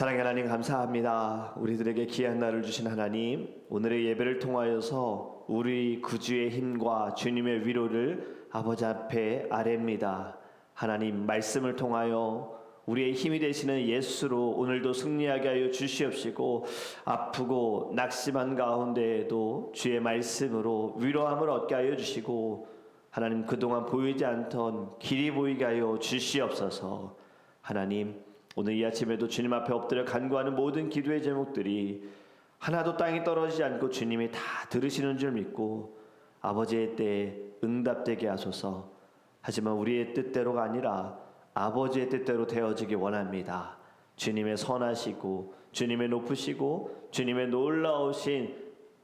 사랑의 하나님 감사합니다. 우리들에게 귀한 날을 주신 하나님, 오늘의 예배를 통하여서 우리 구주의 힘과 주님의 위로를 아버지 앞에 아뢰입니다. 하나님 말씀을 통하여 우리의 힘이 되시는 예수로 오늘도 승리하게 하여 주시옵시고, 아프고 낙심한 가운데에도 주의 말씀으로 위로함을 얻게 하여 주시고, 하나님 그동안 보이지 않던 길이 보이게 하여 주시옵소서. 하나님, 오늘 이 아침에도 주님 앞에 엎드려 간구하는 모든 기도의 제목들이 하나도 땅에 떨어지지 않고 주님이 다 들으시는 줄 믿고 아버지의 때에 응답되게 하소서. 하지만 우리의 뜻대로가 아니라 아버지의 뜻대로 되어지기 원합니다. 주님의 선하시고 주님의 높으시고 주님의 놀라우신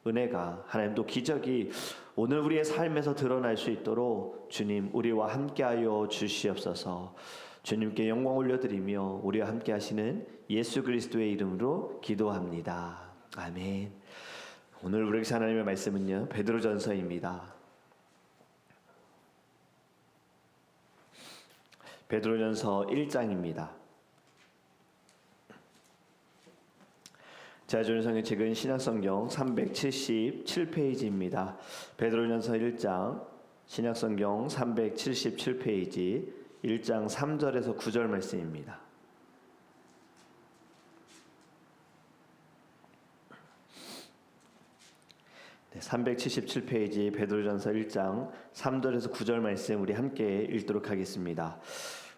은혜가, 하나님도 기적이 오늘 우리의 삶에서 드러날 수 있도록 주님 우리와 함께하여 주시옵소서. 주님께 영광 올려드리며 우리와 함께 하시는 예수 그리스도의 이름으로 기도합니다. 아멘. 오늘 우리에게 하나님의 말씀은요, 베드로전서입니다. 베드로전서 1장입니다. 자존성의 책은 신약성경 377페이지입니다. 베드로전서 1장 신약성경 377페이지 1장 3절에서 9절 말씀입니다. 네, 377페이지 베드로전서 1장 3절에서 9절 말씀 우리 함께 읽도록 하겠습니다.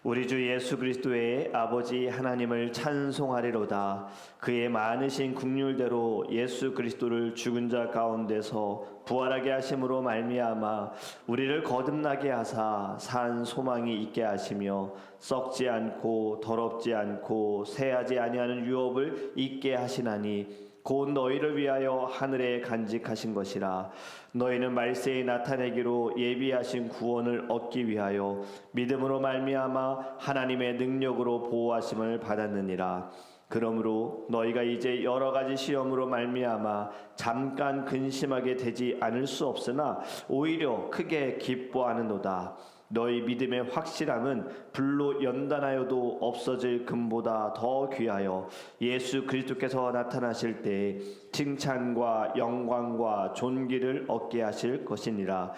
우리 주 예수 그리스도의 아버지 하나님을 찬송하리로다. 그의 많으신 긍휼대로 예수 그리스도를 죽은 자 가운데서 부활하게 하심으로 말미암아 우리를 거듭나게 하사 산 소망이 있게 하시며 썩지 않고 더럽지 않고 새하지 아니하는 유업을 있게 하시나니 곧 너희를 위하여 하늘에 간직하신 것이라. 너희는 말세에 나타내기로 예비하신 구원을 얻기 위하여 믿음으로 말미암아 하나님의 능력으로 보호하심을 받았느니라. 그러므로 너희가 이제 여러 가지 시험으로 말미암아 잠깐 근심하게 되지 않을 수 없으나 오히려 크게 기뻐하는도다. 너희 믿음의 확실함은 불로 연단하여도 없어질 금보다 더 귀하여 예수 그리스도께서 나타나실 때 칭찬과 영광과 존귀를 얻게 하실 것이니라.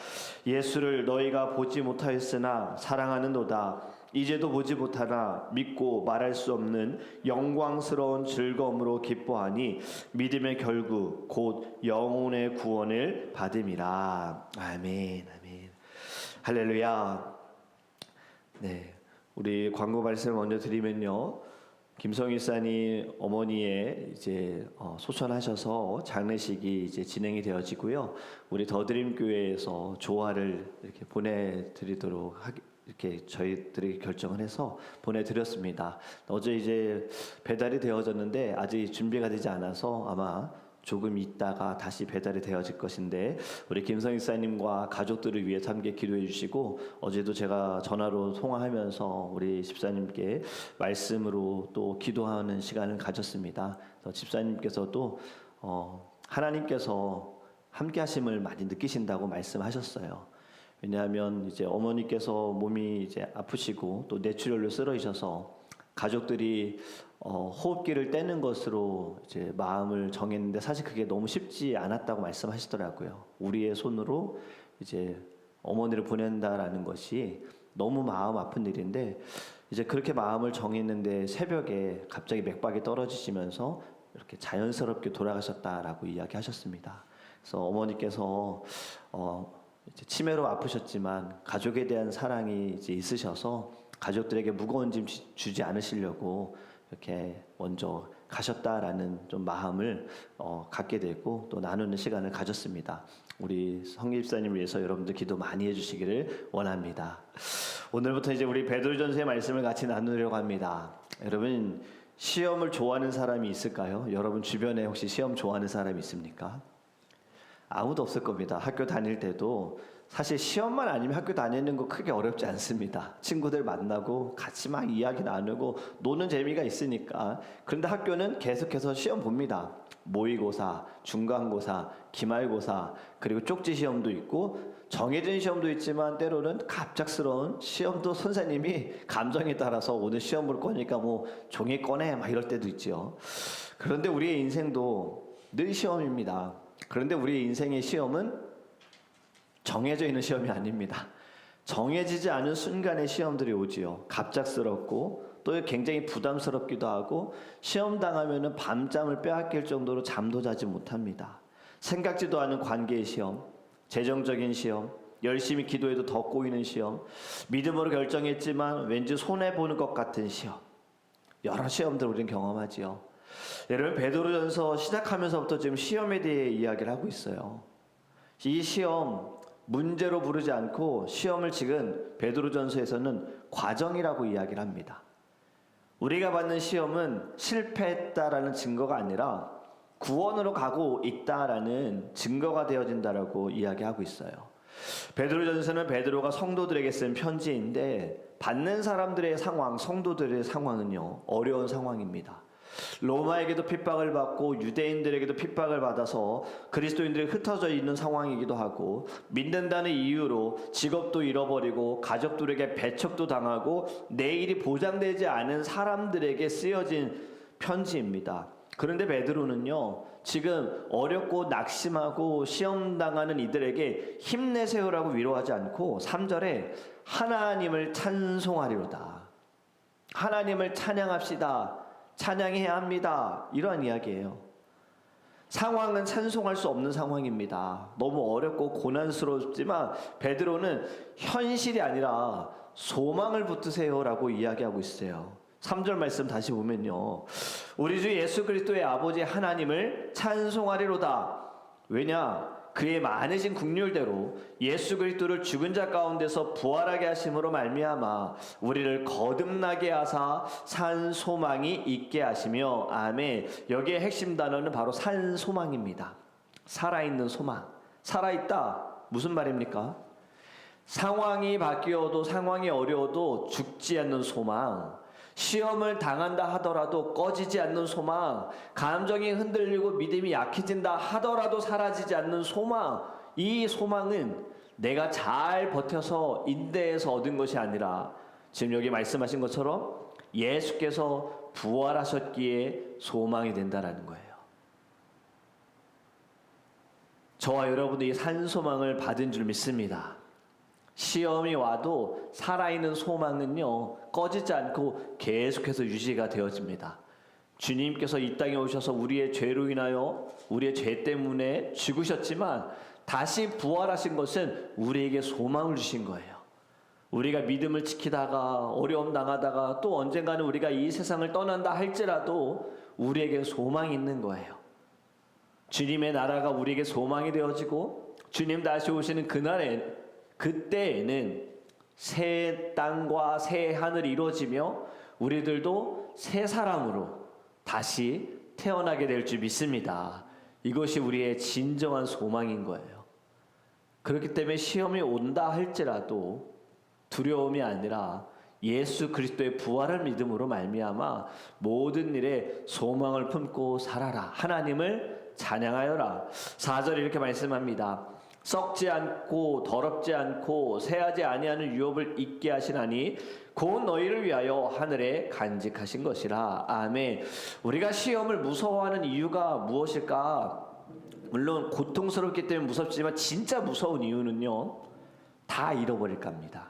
예수를 너희가 보지 못하였으나 사랑하는도다. 이제도 보지 못하나 믿고 말할 수 없는 영광스러운 즐거움으로 기뻐하니 믿음의 결국 곧 영혼의 구원을 받음이라. 아멘. 아멘. 할렐루야. 네, 우리 광고 말씀 먼저 드리면요, 김성희 사님 어머니의 이제 소천하셔서 장례식이 이제 진행이 되어지고요, 우리 더드림 교회에서 조화를 이렇게 보내드리도록 이렇게 저희들이 결정을 해서 보내드렸습니다. 어제 이제 배달이 되어졌는데 아직 준비가 되지 않아서 아마 조금 있다가 다시 배달이 되어질 것인데, 우리 김성희 사님과 가족들을 위해 함께 기도해 주시고, 어제도 제가 전화로 통화하면서 우리 집사님께 말씀으로 또 기도하는 시간을 가졌습니다. 집사님께서도 하나님께서 함께 하심을 많이 느끼신다고 말씀하셨어요. 왜냐하면 이제 어머니께서 몸이 이제 아프시고 또 뇌출혈로 쓰러지셔서 가족들이 호흡기를 떼는 것으로 이제 마음을 정했는데, 사실 그게 너무 쉽지 않았다고 말씀하시더라고요. 우리의 손으로 이제 어머니를 보낸다라는 것이 너무 마음 아픈 일인데, 이제 그렇게 마음을 정했는데 새벽에 갑자기 맥박이 떨어지시면서 이렇게 자연스럽게 돌아가셨다라고 이야기하셨습니다. 그래서 어머니께서 이제 치매로 아프셨지만 가족에 대한 사랑이 이제 있으셔서 가족들에게 무거운 짐 주지 않으시려고 이렇게 먼저 가셨다라는 좀 마음을 갖게 되고 또 나누는 시간을 가졌습니다. 우리 성기 집사님 위해서 여러분들 기도 많이 해주시기를 원합니다. 오늘부터 이제 우리 베드로전서의 말씀을 같이 나누려고 합니다. 여러분, 시험을 좋아하는 사람이 있을까요? 여러분 주변에 혹시 시험 좋아하는 사람이 있습니까? 아무도 없을 겁니다. 학교 다닐 때도 사실 시험만 아니면 학교 다니는 거 크게 어렵지 않습니다. 친구들 만나고 같이 막 이야기 나누고 노는 재미가 있으니까. 그런데 학교는 계속해서 시험 봅니다. 모의고사, 중간고사, 기말고사, 그리고 쪽지 시험도 있고 정해진 시험도 있지만 때로는 갑작스러운 시험도 선생님이 감정에 따라서 오늘 시험 볼 거니까 뭐 종이 꺼내 막 이럴 때도 있죠. 그런데 우리의 인생도 늘 시험입니다. 그런데 우리의 인생의 시험은 정해져 있는 시험이 아닙니다. 정해지지 않은 순간의 시험들이 오지요. 갑작스럽고 또 굉장히 부담스럽기도 하고 시험 당하면은 밤잠을 빼앗길 정도로 잠도 자지 못합니다. 생각지도 않은 관계의 시험, 재정적인 시험, 열심히 기도해도 더 꼬이는 시험, 믿음으로 결정했지만 왠지 손해보는 것 같은 시험, 여러 시험들 우리는 경험하지요. 여러분 베드로전서 시작하면서부터 지금 시험에 대해 이야기를 하고 있어요. 이 시험 문제로 부르지 않고 시험을 지금 베드로전서에서는 과정이라고 이야기를 합니다. 우리가 받는 시험은 실패했다라는 증거가 아니라 구원으로 가고 있다라는 증거가 되어진다라고 이야기하고 있어요. 베드로전서는 베드로가 성도들에게 쓴 편지인데 받는 사람들의 상황, 성도들의 상황은요 어려운 상황입니다. 로마에게도 핍박을 받고 유대인들에게도 핍박을 받아서 그리스도인들이 흩어져 있는 상황이기도 하고 믿는다는 이유로 직업도 잃어버리고 가족들에게 배척도 당하고 내일이 보장되지 않은 사람들에게 쓰여진 편지입니다. 그런데 베드로는요 지금 어렵고 낙심하고 시험당하는 이들에게 힘내세요라고 위로하지 않고 3절에 하나님을 찬송하리로다, 하나님을 찬양합시다, 찬양해야 합니다, 이러한 이야기예요. 상황은 찬송할 수 없는 상황입니다. 너무 어렵고 고난스럽지만 베드로는 현실이 아니라 소망을 붙드세요라고 이야기하고 있어요. 3절 말씀 다시 보면요 우리 주 예수 그리스도의 아버지 하나님을 찬송하리로다. 왜냐? 그의 많으신 긍휼대로 예수 그리스도를 죽은 자 가운데서 부활하게 하심으로 말미암아 우리를 거듭나게 하사 산 소망이 있게 하시며. 아멘. 여기에 핵심 단어는 바로 산 소망입니다. 살아있는 소망. 살아있다 무슨 말입니까? 상황이 바뀌어도 상황이 어려워도 죽지 않는 소망, 시험을 당한다 하더라도 꺼지지 않는 소망, 감정이 흔들리고 믿음이 약해진다 하더라도 사라지지 않는 소망. 이 소망은 내가 잘 버텨서 인내해서 얻은 것이 아니라 지금 여기 말씀하신 것처럼 예수께서 부활하셨기에 소망이 된다라는 거예요. 저와 여러분들이 산 소망을 받은 줄 믿습니다. 시험이 와도 살아있는 소망은요 꺼지지 않고 계속해서 유지가 되어집니다. 주님께서 이 땅에 오셔서 우리의 죄로 인하여 우리의 죄 때문에 죽으셨지만 다시 부활하신 것은 우리에게 소망을 주신 거예요. 우리가 믿음을 지키다가 어려움 당하다가 또 언젠가는 우리가 이 세상을 떠난다 할지라도 우리에게 소망이 있는 거예요. 주님의 나라가 우리에게 소망이 되어지고 주님 다시 오시는 그때에는 새 땅과 새 하늘이 이루어지며 우리들도 새 사람으로 다시 태어나게 될 줄 믿습니다. 이것이 우리의 진정한 소망인 거예요. 그렇기 때문에 시험이 온다 할지라도 두려움이 아니라 예수 그리스도의 부활을 믿음으로 말미암아 모든 일에 소망을 품고 살아라. 하나님을 찬양하여라. 4절에 이렇게 말씀합니다. 썩지 않고 더럽지 않고 새하지 아니하는 유업을 잊게 하시나니 곧 너희를 위하여 하늘에 간직하신 것이라. 아멘. 우리가 시험을 무서워하는 이유가 무엇일까? 물론 고통스럽기 때문에 무섭지만 진짜 무서운 이유는요 다 잃어버릴까 합니다.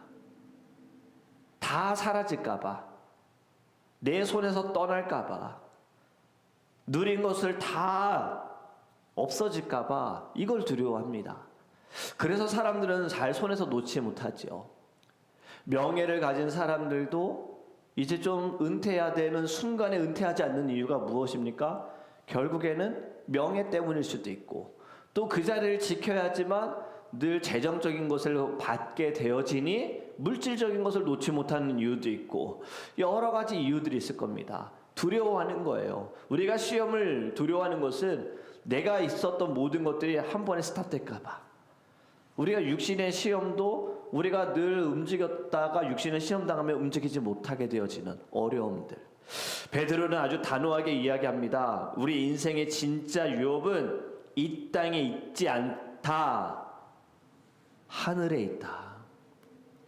다 사라질까 봐, 내 손에서 떠날까 봐, 누린 것을 다 없어질까 봐 이걸 두려워합니다. 그래서 사람들은 잘 손에서 놓지 못하죠. 명예를 가진 사람들도 이제 좀 은퇴해야 되는 순간에 은퇴하지 않는 이유가 무엇입니까? 결국에는 명예 때문일 수도 있고 또 그 자리를 지켜야 하지만 늘 재정적인 것을 받게 되어지니 물질적인 것을 놓지 못하는 이유도 있고 여러 가지 이유들이 있을 겁니다. 두려워하는 거예요. 우리가 시험을 두려워하는 것은 내가 있었던 모든 것들이 한 번에 스탑될까 봐, 우리가 육신의 시험도 우리가 늘 움직였다가 육신의 시험 당하면 움직이지 못하게 되어지는 어려움들. 베드로는 아주 단호하게 이야기합니다. 우리 인생의 진짜 유업은 이 땅에 있지 않다. 하늘에 있다.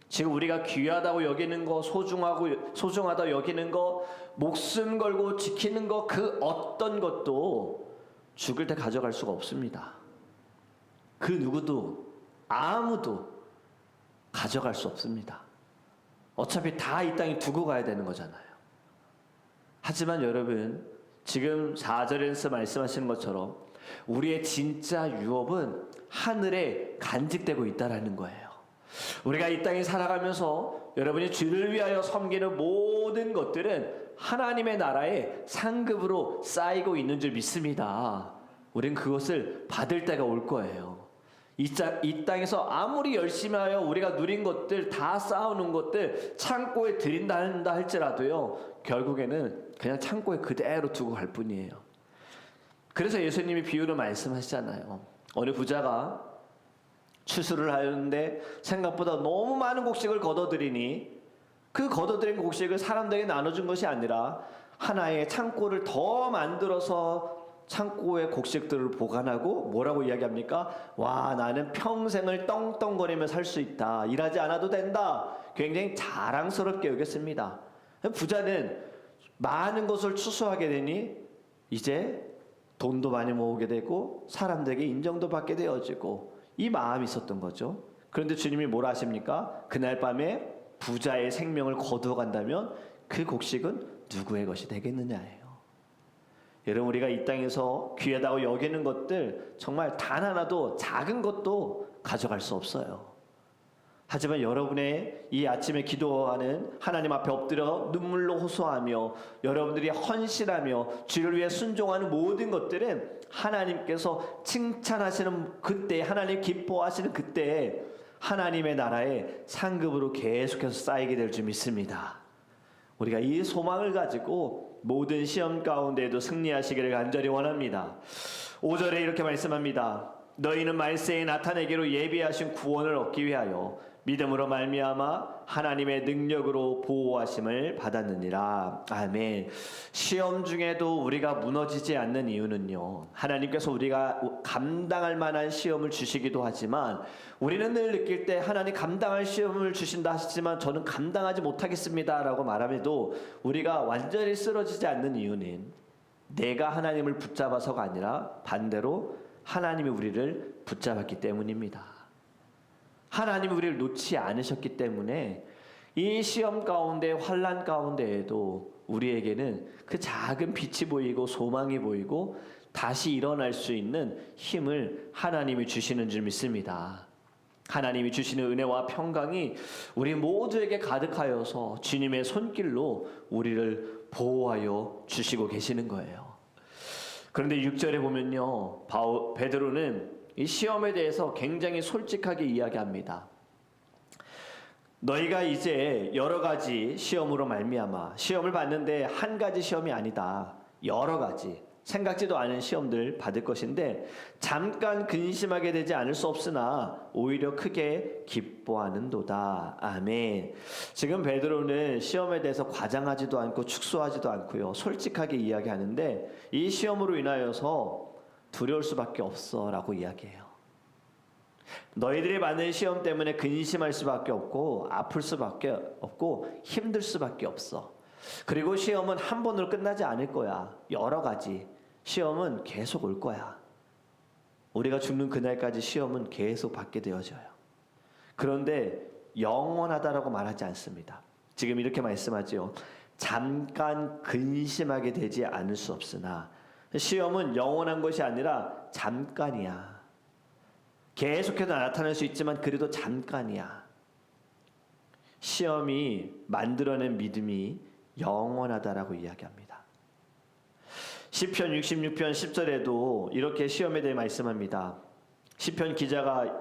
지금 우리가 귀하다고 여기는 거, 소중하다고 여기는 거, 목숨 걸고 지키는 거, 그 어떤 것도 죽을 때 가져갈 수가 없습니다. 그 누구도, 아무도 가져갈 수 없습니다. 어차피 다 이 땅에 두고 가야 되는 거잖아요. 하지만 여러분, 지금 4절에서 말씀하시는 것처럼 우리의 진짜 유업은 하늘에 간직되고 있다라는 거예요. 우리가 이 땅에 살아가면서 여러분이 주를 위하여 섬기는 모든 것들은 하나님의 나라의 상급으로 쌓이고 있는 줄 믿습니다. 우린 그것을 받을 때가 올 거예요. 이 땅에서 아무리 열심히 하여 우리가 누린 것들, 다 쌓아놓은 것들 창고에 들인다 할지라도요, 결국에는 그냥 창고에 그대로 두고 갈 뿐이에요. 그래서 예수님이 비유를 말씀하시잖아요. 어느 부자가 추수를 하였는데 생각보다 너무 많은 곡식을 거둬들이니 그 거둬들인 곡식을 사람들에게 나눠준 것이 아니라 하나의 창고를 더 만들어서 창고에 곡식들을 보관하고 뭐라고 이야기합니까? 와, 나는 평생을 떵떵거리며 살 수 있다. 일하지 않아도 된다. 굉장히 자랑스럽게 여겼습니다. 부자는 많은 것을 추수하게 되니 이제 돈도 많이 모으게 되고 사람들에게 인정도 받게 되어지고 이 마음이 있었던 거죠. 그런데 주님이 뭐라 하십니까? 그날 밤에 부자의 생명을 거두어간다면 그 곡식은 누구의 것이 되겠느냐예요. 여러분, 우리가 이 땅에서 귀하다고 여기는 것들 정말 단 하나도, 작은 것도 가져갈 수 없어요. 하지만 여러분의 이 아침에 기도하는 하나님 앞에 엎드려 눈물로 호소하며 여러분들이 헌신하며 주를 위해 순종하는 모든 것들은 하나님께서 칭찬하시는 그때, 하나님 기뻐하시는 그때에 하나님의 나라의 상급으로 계속해서 쌓이게 될 줄 믿습니다. 우리가 이 소망을 가지고 모든 시험 가운데에도 승리하시기를 간절히 원합니다. 5절에 이렇게 말씀합니다. 너희는 말세에 나타내기로 예비하신 구원을 얻기 위하여 믿음으로 말미암아 하나님의 능력으로 보호하심을 받았느니라. 아멘. 시험 중에도 우리가 무너지지 않는 이유는요, 하나님께서 우리가 감당할 만한 시험을 주시기도 하지만 우리는 늘 느낄 때 하나님 감당할 시험을 주신다 하시지만 저는 감당하지 못하겠습니다 라고 말함에도 우리가 완전히 쓰러지지 않는 이유는 내가 하나님을 붙잡아서가 아니라 반대로 하나님이 우리를 붙잡았기 때문입니다. 하나님이 우리를 놓지 않으셨기 때문에 이 시험 가운데, 환난 가운데에도 우리에게는 그 작은 빛이 보이고 소망이 보이고 다시 일어날 수 있는 힘을 하나님이 주시는 줄 믿습니다. 하나님이 주시는 은혜와 평강이 우리 모두에게 가득하여서 주님의 손길로 우리를 보호하여 주시고 계시는 거예요. 그런데 6절에 보면요, 베드로는 이 시험에 대해서 굉장히 솔직하게 이야기합니다. 너희가 이제 여러 가지 시험으로 말미암아 시험을 받는데 한 가지 시험이 아니다. 여러 가지 생각지도 않은 시험들 받을 것인데 잠깐 근심하게 되지 않을 수 없으나 오히려 크게 기뻐하는도다. 아멘. 지금 베드로는 시험에 대해서 과장하지도 않고 축소하지도 않고요, 솔직하게 이야기하는데 이 시험으로 인하여서 두려울 수밖에 없어 라고 이야기해요. 너희들이 받는 시험 때문에 근심할 수밖에 없고 아플 수밖에 없고 힘들 수밖에 없어. 그리고 시험은 한 번으로 끝나지 않을 거야. 여러 가지 시험은 계속 올 거야. 우리가 죽는 그날까지 시험은 계속 받게 되어져요. 그런데 영원하다라고 말하지 않습니다. 지금 이렇게 말씀하지요. 잠깐 근심하게 되지 않을 수 없으나 시험은 영원한 것이 아니라 잠깐이야. 계속해서 나타날 수 있지만 그래도 잠깐이야. 시험이 만들어낸 믿음이 영원하다라고 이야기합니다. 시편 66편 10절에도 이렇게 시험에 대해 말씀합니다. 시편 기자가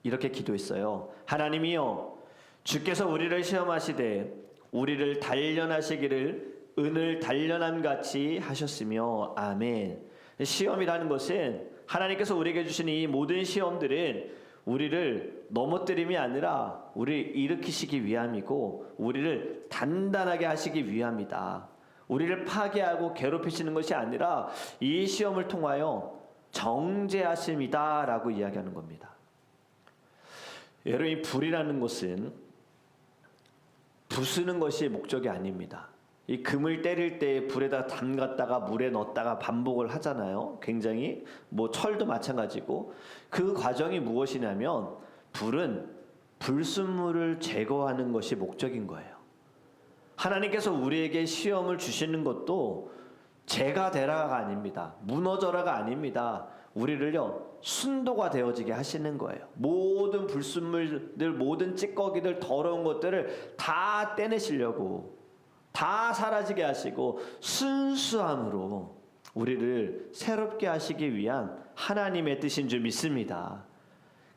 이렇게 기도했어요. 하나님이여, 주께서 우리를 시험하시되 우리를 단련하시기를 은을 단련함 같이 하셨으며. 아멘. 시험이라는 것은 하나님께서 우리에게 주신 이 모든 시험들은 우리를 넘어뜨림이 아니라 우리를 일으키시기 위함이고 우리를 단단하게 하시기 위함이다. 우리를 파괴하고 괴롭히시는 것이 아니라 이 시험을 통하여 정죄하심이다 라고 이야기하는 겁니다. 여러분, 이 불이라는 것은 부수는 것이 목적이 아닙니다. 이 금을 때릴 때 불에다 담갔다가 물에 넣었다가 반복을 하잖아요. 굉장히 철도 마찬가지고, 그 과정이 무엇이냐면 불은 불순물을 제거하는 것이 목적인 거예요. 하나님께서 우리에게 시험을 주시는 것도 죄가 되라가 아닙니다. 무너져라가 아닙니다. 우리를요 순도가 되어지게 하시는 거예요. 모든 불순물들, 모든 찌꺼기들, 더러운 것들을 다 떼내시려고, 다 사라지게 하시고 순수함으로 우리를 새롭게 하시기 위한 하나님의 뜻인 줄 믿습니다.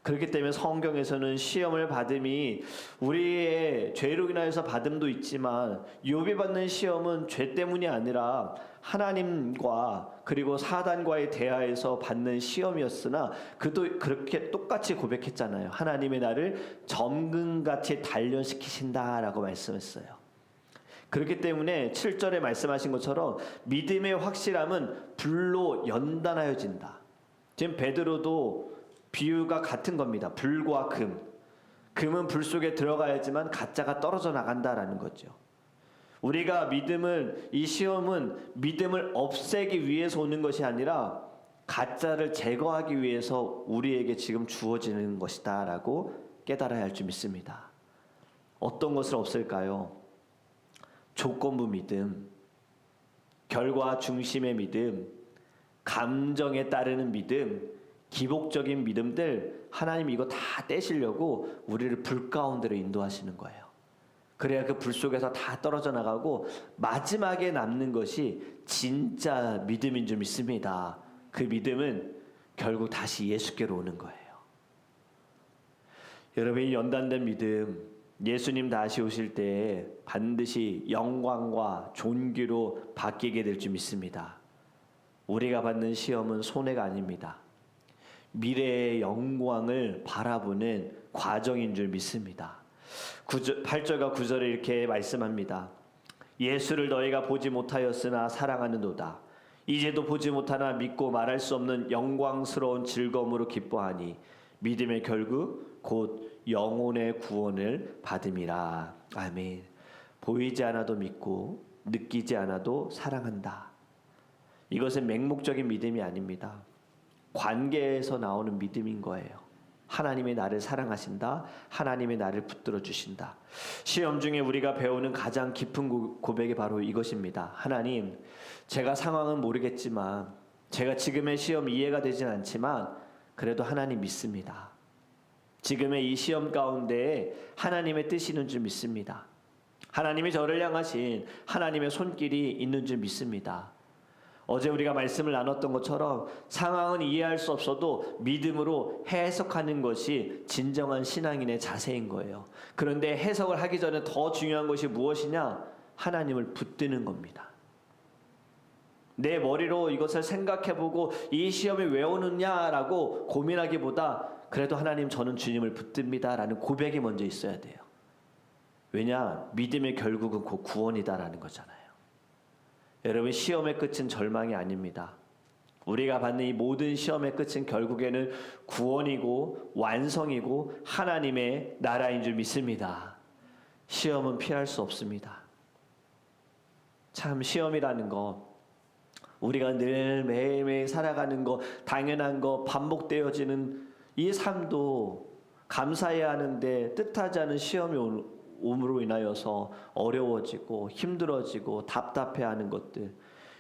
그렇기 때문에 성경에서는 시험을 받음이 우리의 죄로 인하여서 받음도 있지만, 욥이 받는 시험은 죄 때문이 아니라 하나님과 그리고 사단과의 대화에서 받는 시험이었으나 그도 그렇게 똑같이 고백했잖아요. 하나님의 나를 점금같이 단련시키신다라고 말씀했어요. 그렇기 때문에 7절에 말씀하신 것처럼 믿음의 확실함은 불로 연단하여진다. 지금 베드로도 비유가 같은 겁니다. 불과 금. 금은 불 속에 들어가야지만 가짜가 떨어져 나간다라는 거죠. 우리가 믿음을, 이 시험은 믿음을 없애기 위해서 오는 것이 아니라 가짜를 제거하기 위해서 우리에게 지금 주어지는 것이다 라고 깨달아야 할 줄 믿습니다. 어떤 것을 없앨까요? 조건부 믿음, 결과 중심의 믿음, 감정에 따르는 믿음, 기복적인 믿음들, 하나님 이거 다 떼시려고 우리를 불 가운데로 인도하시는 거예요. 그래야 그 불 속에서 다 떨어져 나가고 마지막에 남는 것이 진짜 믿음인 줄 믿습니다. 그 믿음은 결국 다시 예수께로 오는 거예요. 여러분이 연단된 믿음, 예수님 다시 오실 때 반드시 영광과 존귀로 바뀌게 될 줄 믿습니다. 우리가 받는 시험은 손해가 아닙니다. 미래의 영광을 바라보는 과정인 줄 믿습니다. 8절과 9절에 이렇게 말씀합니다. 예수를 너희가 보지 못하였으나 사랑하는도다. 이제도 보지 못하나 믿고 말할 수 없는 영광스러운 즐거움으로 기뻐하니 믿음의 결국 곧 영혼의 구원을 받음이라. 아멘. 보이지 않아도 믿고 느끼지 않아도 사랑한다. 이것은 맹목적인 믿음이 아닙니다. 관계에서 나오는 믿음인 거예요. 하나님의 나를 사랑하신다. 하나님의 나를 붙들어 주신다. 시험 중에 우리가 배우는 가장 깊은 고백이 바로 이것입니다. 하나님, 제가 상황은 모르겠지만, 제가 지금의 시험 이해가 되진 않지만 그래도 하나님 믿습니다. 지금의 이 시험 가운데 하나님의 뜻이 있는 줄 믿습니다. 하나님이 저를 향하신 하나님의 손길이 있는 줄 믿습니다. 어제 우리가 말씀을 나눴던 것처럼 상황은 이해할 수 없어도 믿음으로 해석하는 것이 진정한 신앙인의 자세인 거예요. 그런데 해석을 하기 전에 더 중요한 것이 무엇이냐? 하나님을 붙드는 겁니다. 내 머리로 이것을 생각해보고 이 시험이 왜 오느냐라고 고민하기보다 그래도 하나님, 저는 주님을 붙듭니다 라는 고백이 먼저 있어야 돼요. 왜냐? 믿음의 결국은 곧 구원이다라는 거잖아요. 여러분, 시험의 끝은 절망이 아닙니다. 우리가 받는 이 모든 시험의 끝은 결국에는 구원이고 완성이고 하나님의 나라인 줄 믿습니다. 시험은 피할 수 없습니다. 참, 시험이라는 거, 우리가 늘 매일매일 살아가는 거, 당연한 거, 반복되어지는 이 삶도 감사해야 하는데 뜻하지 않은 시험이 오므로 인하여서 어려워지고 힘들어지고 답답해하는 것들,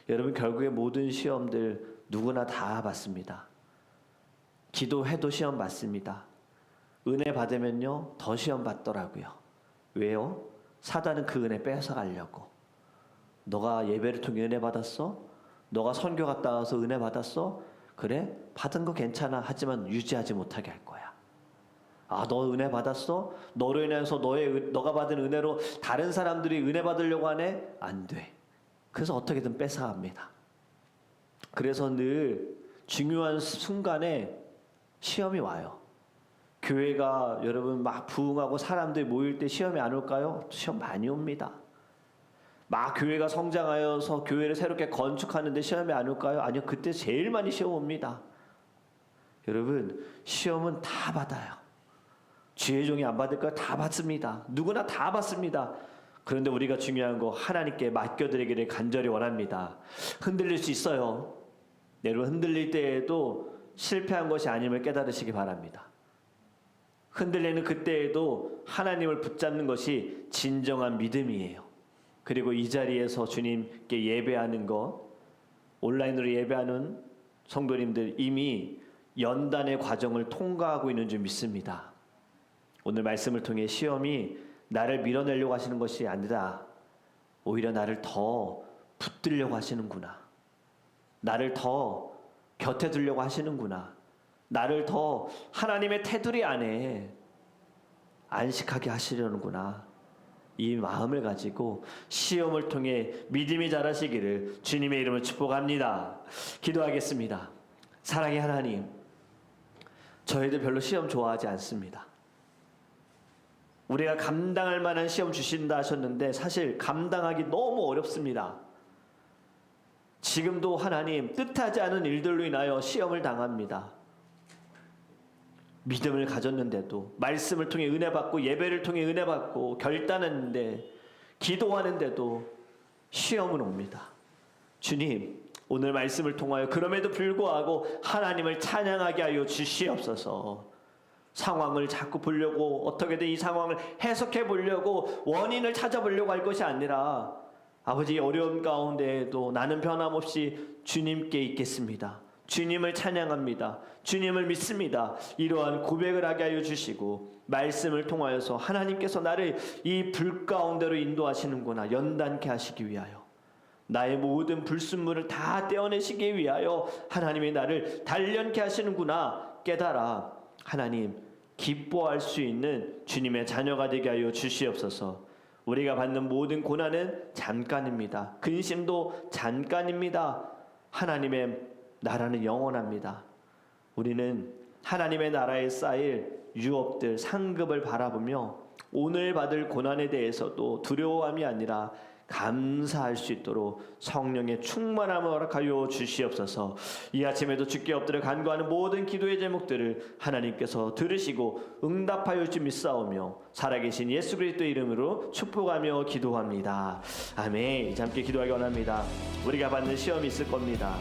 여러분, 결국에 모든 시험들 누구나 다 받습니다. 기도해도 시험 받습니다. 은혜 받으면요 더 시험 받더라고요. 왜요? 사단은 그 은혜 뺏어가려고. 너가 예배를 통해 은혜 받았어? 너가 선교 갔다 와서 은혜 받았어? 그래? 받은 거 괜찮아. 하지만 유지하지 못하게 할 거야. 아, 너 은혜 받았어? 너로 인해서 너가 받은 은혜로 다른 사람들이 은혜 받으려고 하네? 안 돼. 그래서 어떻게든 뺏어갑니다. 그래서 늘 중요한 순간에 시험이 와요. 교회가 여러분 막 부흥하고 사람들이 모일 때 시험이 안 올까요? 시험 많이 옵니다. 막 교회가 성장하여서 교회를 새롭게 건축하는데 시험이 안 올까요? 아니요, 그때 제일 많이 시험 옵니다. 여러분, 시험은 다 받아요. 주의 종이 안 받을까요? 다 받습니다. 누구나 다 받습니다. 그런데 우리가 중요한 거 하나님께 맡겨드리기를 간절히 원합니다. 흔들릴 수 있어요. 여러분, 흔들릴 때에도 실패한 것이 아님을 깨달으시기 바랍니다. 흔들리는 그때에도 하나님을 붙잡는 것이 진정한 믿음이에요. 그리고 이 자리에서 주님께 예배하는 것, 온라인으로 예배하는 성도님들 이미 연단의 과정을 통과하고 있는 줄 믿습니다. 오늘 말씀을 통해 시험이 나를 밀어내려고 하시는 것이 아니라 오히려 나를 더 붙들려고 하시는구나. 나를 더 곁에 두려고 하시는구나. 나를 더 하나님의 테두리 안에 안식하게 하시려는구나. 이 마음을 가지고 시험을 통해 믿음이 자라시기를 주님의 이름으로 축복합니다. 기도하겠습니다. 사랑의 하나님, 저희들 별로 시험 좋아하지 않습니다. 우리가 감당할 만한 시험 주신다 하셨는데 사실 감당하기 너무 어렵습니다. 지금도 하나님 뜻하지 않은 일들로 인하여 시험을 당합니다. 믿음을 가졌는데도, 말씀을 통해 은혜 받고 예배를 통해 은혜 받고 결단했는데, 기도하는데도 시험은 옵니다. 주님, 오늘 말씀을 통하여 그럼에도 불구하고 하나님을 찬양하게 하여 주시옵소서. 상황을 자꾸 보려고, 어떻게든 이 상황을 해석해 보려고 원인을 찾아보려고 할 것이 아니라, 아버지, 어려움 가운데에도 나는 변함없이 주님께 있겠습니다. 주님을 찬양합니다. 주님을 믿습니다. 이러한 고백을 하게 하여 주시고, 말씀을 통하여서 하나님께서 나를 이 불 가운데로 인도하시는구나 연단케 하시기 위하여, 나의 모든 불순물을 다 떼어내시기 위하여 하나님이 나를 단련케 하시는구나 깨달아 하나님 기뻐할 수 있는 주님의 자녀가 되게 하여 주시옵소서. 우리가 받는 모든 고난은 잠깐입니다. 근심도 잠깐입니다. 하나님의 나라는 영원합니다. 우리는 하나님의 나라에 쌓일 유업들, 상급을 바라보며 오늘 받을 고난에 대해서도 두려워함이 아니라 감사할 수 있도록 성령의 충만함을 허락하여 주시옵소서. 이 아침에도 주께 엎드려 간구하는 모든 기도의 제목들을 하나님께서 들으시고 응답하여 주 믿사오며 살아계신 예수 그리스도의 이름으로 축복하며 기도합니다. 아멘. 이제 함께 기도하기 원합니다. 우리가 받는 시험이 있을 겁니다.